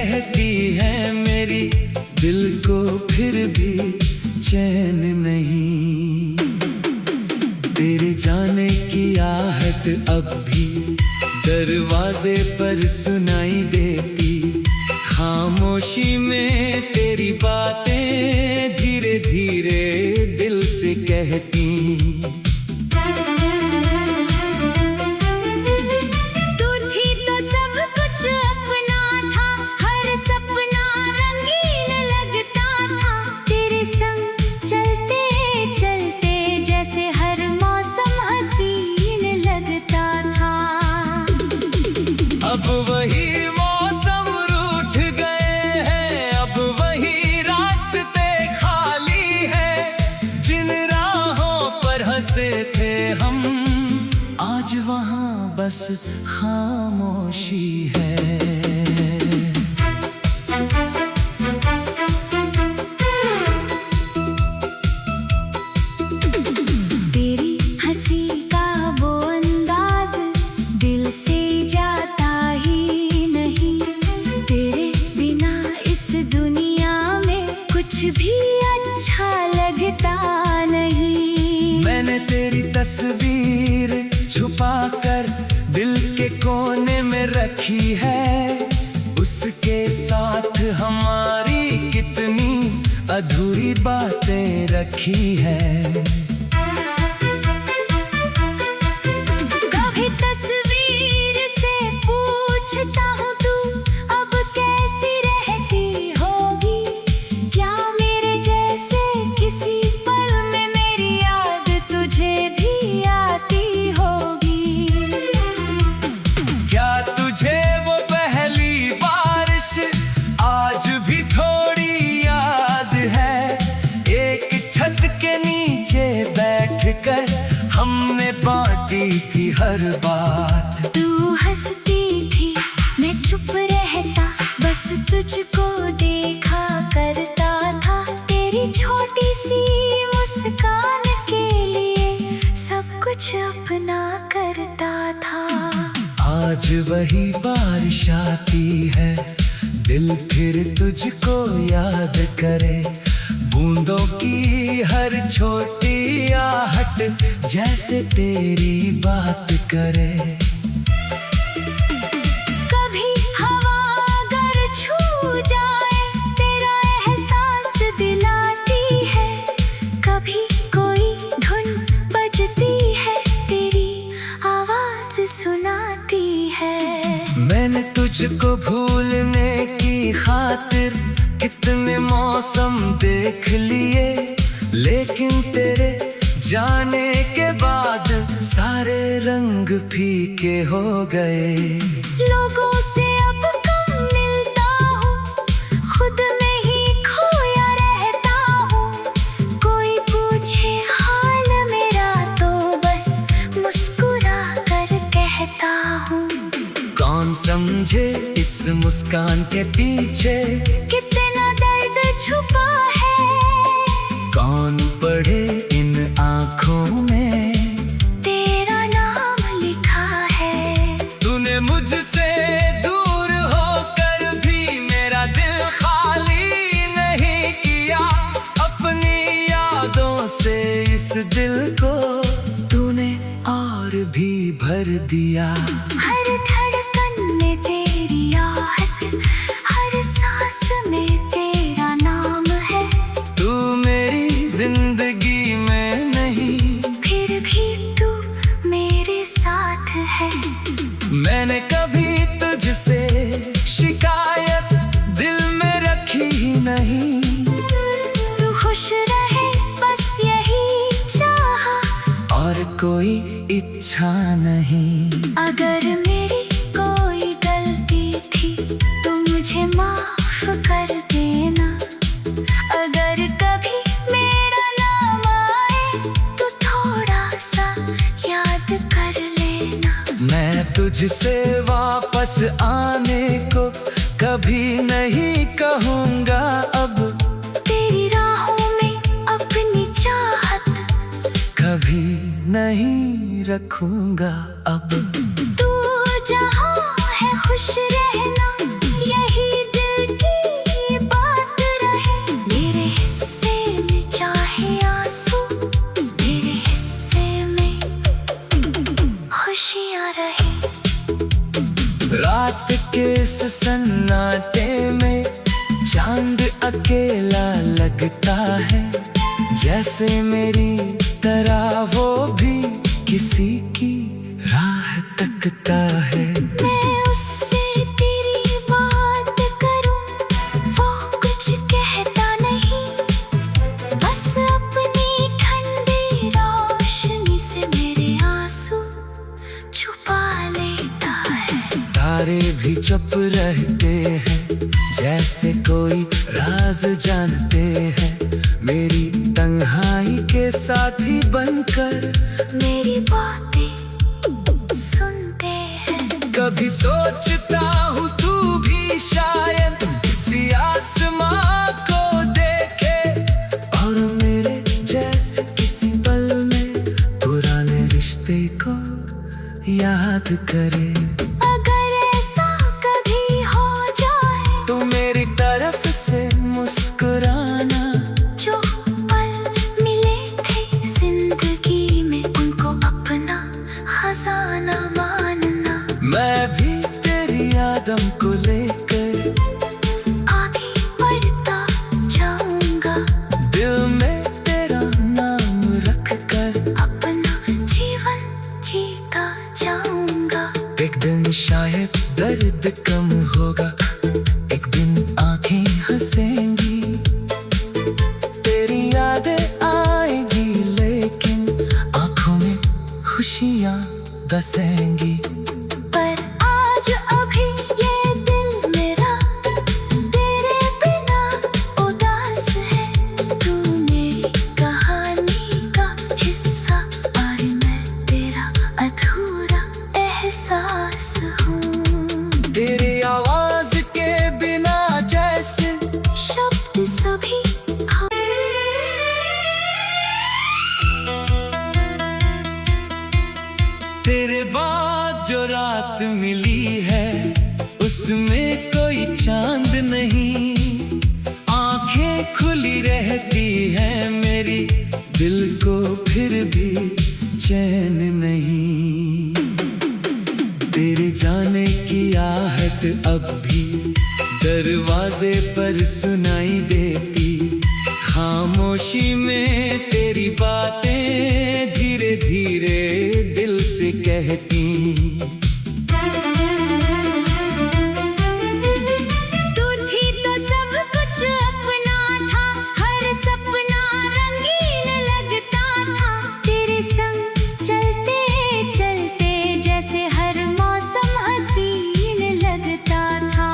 कहती है मेरी, दिल को फिर भी चैन नहीं। तेरे जाने की आहट अब भी दरवाजे पर सुनाई देती, खामोशी में तेरी बातें धीरे धीरे दिल से कहती। अब वही मौसम रूठ गए हैं, अब वही रास्ते खाली हैं, जिन राहों पर हंसे थे हम, आज वहाँ बस खामोशी है। तेरी हंसी का वो अंदाज दिल से जाता ही नहीं, तेरे बिना इस दुनिया में कुछ भी अच्छा लगता नहीं। मैंने तेरी तस्वीर छुपा कर दिल के कोने में रखी है, उसके साथ हमारी कितनी अधूरी बातें रखी है। कभी तस्वीर से पूछता हूँ तू अब कैसी रहती होगी, क्या मेरे जैसे किसी पल में मेरी याद तुझे भी आती होगी। क्या तुझे वो पहली बारिश आज भी थोड़ी याद है, एक छत के नीचे बैठकर हमने बांटी थी हर बात। तू हंसती थी मैं चुप रहता, बस तुझको देखा करता था, तेरी छोटी सी मुस्कान के लिए सब कुछ अपना करता था। आज वही बारिश आती है, दिल फिर तुझको याद करे, बूंदों की हर छोटी आहट जैसे तेरी बात करे। कभी हवा अगर छू जाए तेरा एहसास दिलाती है, कभी कोई धुन बजती है तेरी आवाज सुनाती है। मैंने तुझको भूलने की खातिर कितने मौसम देख लिए, लेकिन तेरे जाने के बाद सारे रंग फीके हो गए। लोगों से अब कम मिलता हूँ, खुद में ही खोया रहता हूँ, कोई पूछे हाल मेरा तो बस मुस्कुरा कर कहता हूँ। कौन समझे इस मुस्कान के पीछे कितना दर्द छुपा है, कौन पढ़े इन आँखों में तेरा नाम लिखा है। तूने मुझसे दूर होकर भी मेरा दिल खाली नहीं किया, अपनी यादों से इस दिल को तूने और भी भर दिया। हर धड़कन में तेरी आहट, हर सांस में तेरा नाम है, तू मेरी जिंदगी में नहीं, फिर भी तू मेरे साथ है। मैंने कभी तुझसे शिकायत दिल में रखी ही नहीं, तू खुश रहे बस यही चाहा, और कोई इच्छा नहीं। अगर मेरी कोई गलती थी तो मुझे माफ कर देना, अगर कभी मेरा नाम आए तो थोड़ा सा याद कर लेना। मैं तुझसे वापस आने को कभी नहीं कहूँगा, अब तेरी राहों में अपनी चाहत कभी नहीं रखूँगा अब। तू जहाँ है खुश रहना, यही दिल अकेला लगता है, जैसे मेरी तरह वो भी किसी की राह तकता है। मैं उससे तेरी बात करूं, वो कुछ कहता नहीं, बस अपनी ठंडी रोशनी से मेरे आंसू छुपा लेता है। तारे भी चुप रहते हैं, जैसे कोई राज जानते हैं, मेरी तन्हाई के साथी बनकर मेरी बातें सुनते हैं। कभी सोचता हूँ तू भी शायद किसी आसमां को देखे, और मेरे जैसे किसी पल में पुराने रिश्ते को याद करे। अगर ऐसा कभी हो जाए तू मेरी तरफ से मुस्कुराना, जो पल मिले थे जिंदगी में उनको अपना खजाना मानना। मैं भी तेरी आदम को लेकर आगे बढ़ता जाऊंगा, दिल में तेरा नाम रख कर अपना जीवन जीता जाऊंगा। एक दिन शायद दर्द कम होगा, एक दिन आंखें हंसेंगी, तेरी यादें आएगी, लेकिन आंखों में खुशियां बसेंगी। पर आज अभी ये दिल मेरा तेरे बिना उदास है। तू मेरी कहानी का हिस्सा और मैं तेरा अधूरा एहसास हूँ। तेरी आवाज के बिना जैसे शब्द सभी तेरे बाद जो रात मिली है, उसमें कोई चांद नहीं, आंखें खुली रहती हैं मेरी, दिल को फिर भी चैन नहीं। तेरे जाने की आहट अब भी दरवाजे पर सुनाई देती, खामोशी में तेरी बातें धीरे धीरे दिल से कहती। तू थी तो सब कुछ अपना था, हर सपना रंगीन लगता था। तेरे संग चलते चलते जैसे हर मौसम हसीन लगता था।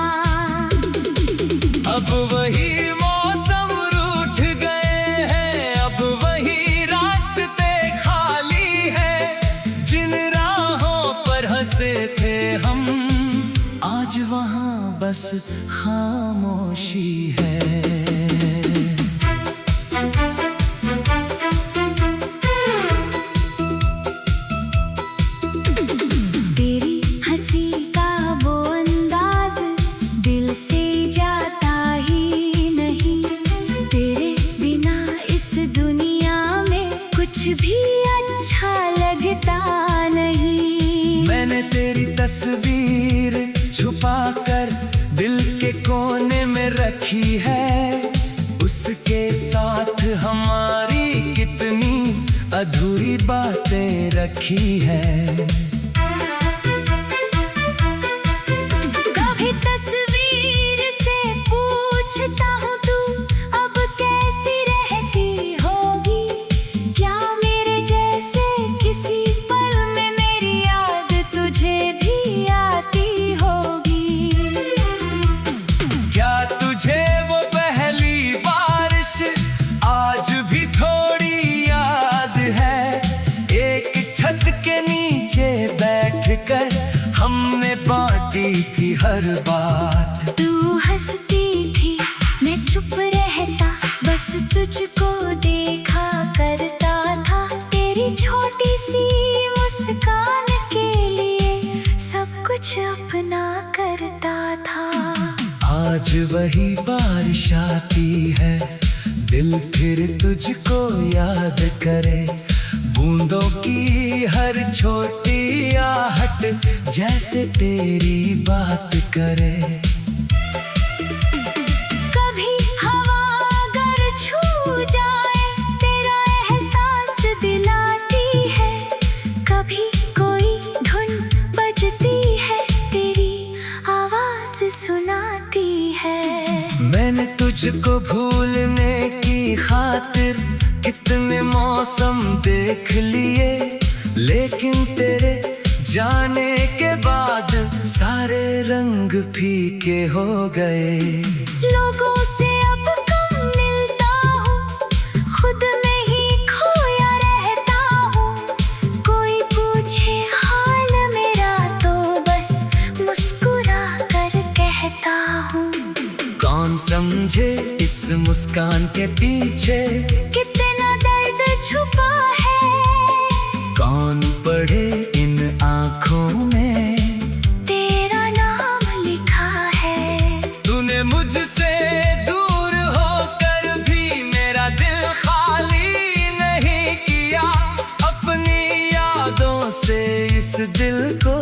अब वही मौसम रूठ गए हैं, अब वही रास्ते खाली है, जिन राहों पर हंसे थे हम, आज वहाँ बस खामोशी है। तेरी हंसी का वो अंदाज दिल से जाता ही नहीं, तेरे बिना इस दुनिया में कुछ भी अच्छा लगता नहीं। मैंने तेरी तस्वीर छुपा कर दिल के कोने में रखी है, उसके साथ हमारी कितनी अधूरी बातें रखी है। कभी तस्वीर से पूछता हूँ तू अब कैसी रहती होगी, क्या मेरे जैसे किसी पल में मेरी याद तुझे भी आती होगी। क्या तुझे वो पहली बारिश आज भी थोड़ी याद है, एक छत के नीचे बैठकर हमने बांटी थी हर बात। तू हंसती थी मैं चुप रहता, बस तुझको देखा करता था। तेरी छोटी सी मुस्कान के लिए सब कुछ अपना करता था। आज वही बारिश आती है, दिल फिर तुझको याद करे, बूंदों की हर छोटी आहट जैसे तेरी बात करे। कभी हवा मैंने तुझको भूलने की खातिर कितने मौसम देख लिए, लेकिन तेरे जाने के बाद सारे रंग फीके हो गए। लोगों से अब कम मिलता हूँ, खुद में ही खोया रहता हूँ। कोई पूछे हाल मेरा तो बस मुस्कुरा कर कहता हूँ। कौन समझे इस मुस्कान के पीछे कितना दर्द छुपा है। कौन पढ़े इन आँखों में तेरा नाम लिखा है। तूने मुझसे दूर होकर भी मेरा दिल खाली नहीं किया। अपनी यादों से इस दिल को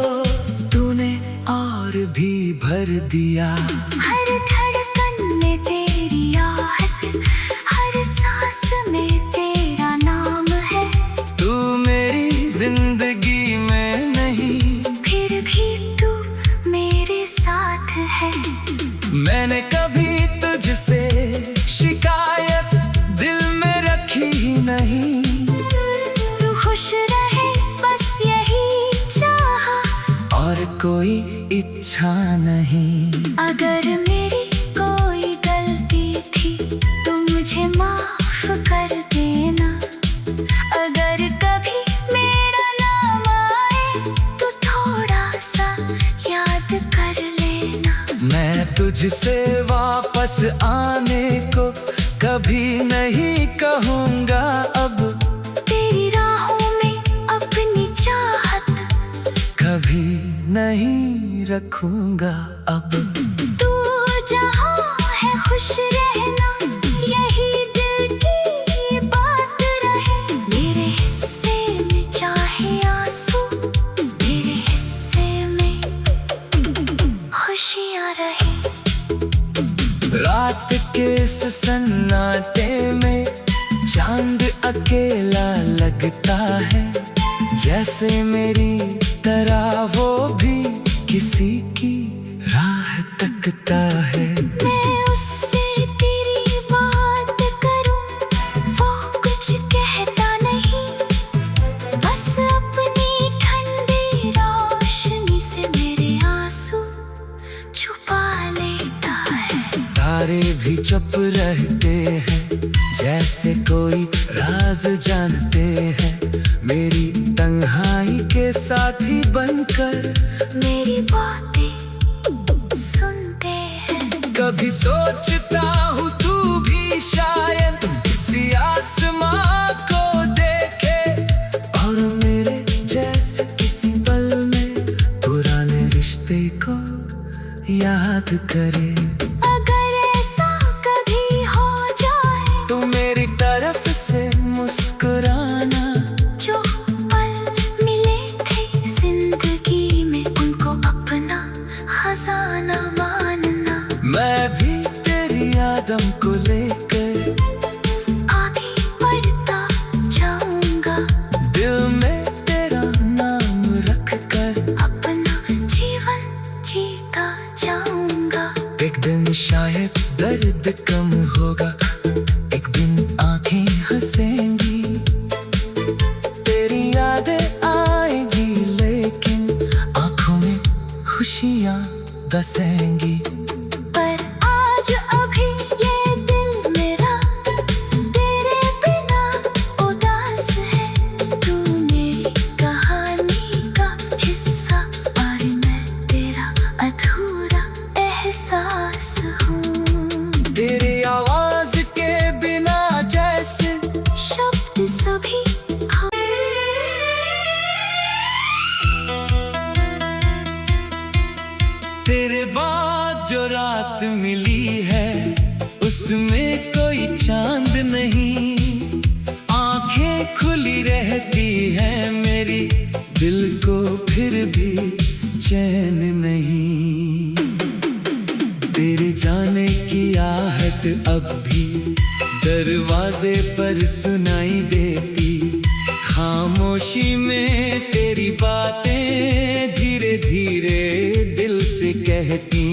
तूने और भी भर दिया। हर धड़कन में तेरी आहट, हर सांस में तेरा नाम है। तू मेरी जिंदगी में नहीं, फिर भी तू मेरे साथ है। मैंने कभी तुझसे शिकायत दिल में रखी ही नहीं। तू खुश रहे बस यही चाहा, और कोई इच्छा नहीं। अगर मेरी कोई गलती थी तो मुझे माफ कर देना। अगर कभी मेरा नाम आए तो थोड़ा सा याद कर लेना। मैं तुझसे वापस आने को कभी नहीं कहूँगा अब। तेरी राहों में अपनी चाहत कभी नहीं रखूँगा अब। तू जहाँ है खुश रहना, यही दिल की बात रहे। मेरे हिस्से में चाहे आंसू, मेरे हिस्से में खुशियाँ रहे। रात के इस सन्नाटे में चांद अकेला लगता है, जैसे मेरी तरह वो भी किसी की राह तकता है। मैं उससे तेरी बात करूं, वो कुछ कहता नहीं, बस अपनी ठंडी रोशनी से मेरे आंसू छुपा लेता है। तारे भी चुप रहते हैं, जैसे कोई राज जानते हैं। मेरी तन्हाई के साथी बनकर मेरी बातें सुनते हैं। कभी सोचता हूँ तू भी शायद किसी आसमां को देखे, और मेरे जैसे किसी पल में पुराने रिश्ते को याद करे। अगर ऐसा कभी हो जाए तू मेरी तरफ से मुस्कुराना। जो पल मिले थे जिंदगी में, उनको अपना खजाना मानना। मैं भी तेरी आदम को लेकर आगे बढ़ता जाऊंगा, दिल में तेरा नाम रख कर अपना जीवन जीता जाऊंगा। एक दिन शायद दर्द कम होगा, एक दिन आंखें हंसेंगी। तेरी यादें आएगी लेकिन आंखों में खुशियाँ बसेंगी। पर आज अभी ये दिल मेरा तेरे बिना उदास है। तू मेरी कहानी का हिस्सा और मैं तेरा अधूरा एहसास हूँ। तेरी आवाज के बिना जैसे शब्द सभी तेरे बाद जो रात मिली है उसमें कोई चांद नहीं। आंखें खुली रहती हैं मेरी, दिल को फिर भी चैन नहीं। तेरे जाने की आहट अब भी दरवाजे पर सुनाई देती। खामोशी में तेरी बातें धीरे धीरे दिल से कहती।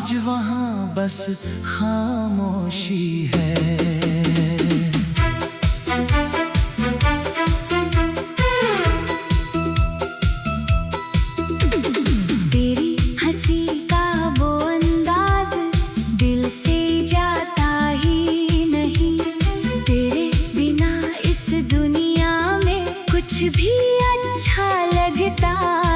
आज वहाँ बस खामोशी है। तेरी हंसी का वो अंदाज दिल से जाता ही नहीं। तेरे बिना इस दुनिया में कुछ भी अच्छा लगता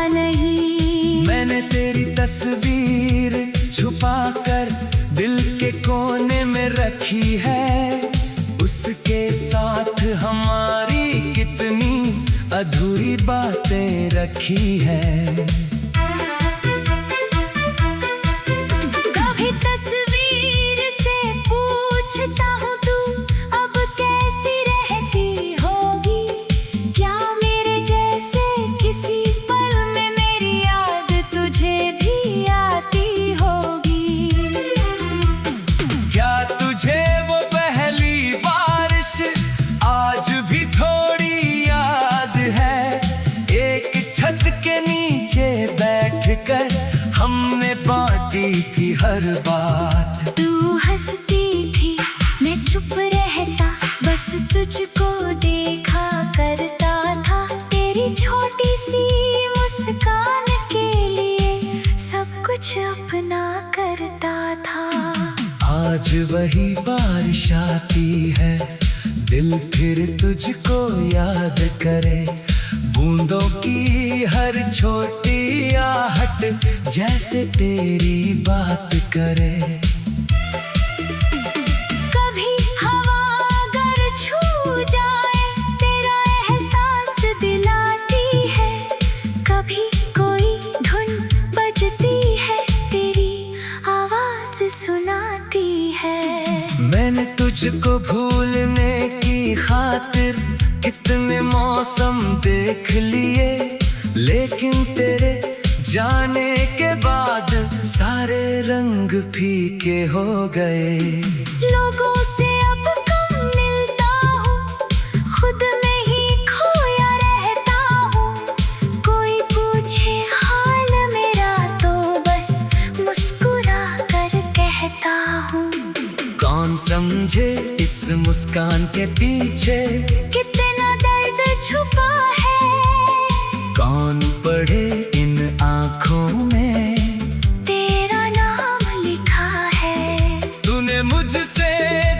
नहीं। मैंने तेरी तस्वीर छुपा कर दिल के कोने में रखी है। उसके साथ हमारी कितनी अधूरी बातें रखी है। कभी तस्वीर से पूछता हूँ तू अब कैसी रहती होगी। क्या मेरे जैसे किसी पल में मेरी याद तुझे भी आती होगी। क्या तुझे वो पहली बारिश आज भी थोड़ी याद है। एक छत के नीचे बैठकर हमने बांटी थी हर बात। तू हंसती थी मैं चुप रहता, बस तुझको देखा करता था। तेरी छोटी सी मुस्कान के लिए सब कुछ अपना करता था। आज वही बारिश आती है, दिल फिर तुझको याद करे। बूंदों की हर छोटी आहट जैसे तेरी बात करे। कभी हवा अगर छू जाए तेरा एहसास दिलाती है। कभी कोई धुन बजती है तेरी आवाज सुनाती है। मैंने तुझको भूलने की खातिर कितने मौसम देख लिए, लेकिन तेरे जाने के बाद सारे रंग फीके हो गए। लोगों से अब कम मिलता हूँ, खुद में ही खोया रहता हूँ। कोई पूछे हाल मेरा तो बस मुस्कुरा कर कहता हूँ। कौन समझे इस मुस्कान के पीछे कितना दर्द छुपा है। कौन पढ़े इन आँखों में तेरा नाम लिखा है। तूने मुझसे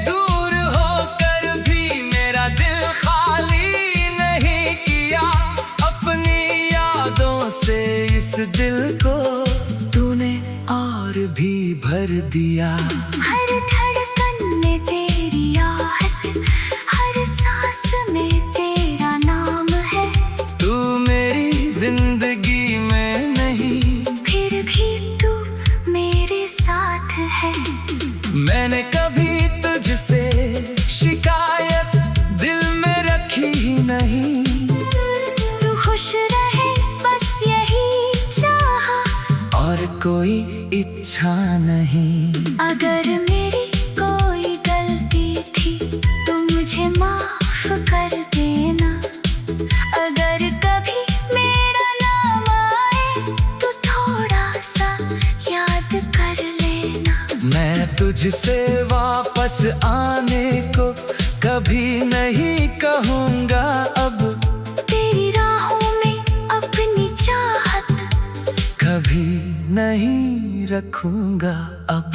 दूर होकर भी मेरा दिल खाली नहीं किया। अपनी यादों से इस दिल को तूने और भी भर दिया। हर धड़कन में तेरी आहट, हर सांस में तेरा नाम है। तू मेरी जिंदगी में नहीं, फिर भी तू मेरे साथ है। मैंने कभी तुझसे शिकायत दिल में रखी ही नहीं। तू खुश रहे बस यही चाहा, और कोई इच्छा नहीं। अगर मेरी कोई गलती थी तो मुझे माफ कर देना। अगर कभी मेरा नाम आए तो थोड़ा सा याद कर लेना। मैं तुझसे वापस आने को कभी नहीं कहूँगा अब। तेरी राहों में अपनी चाहत कभी नहीं रखूँगा अब।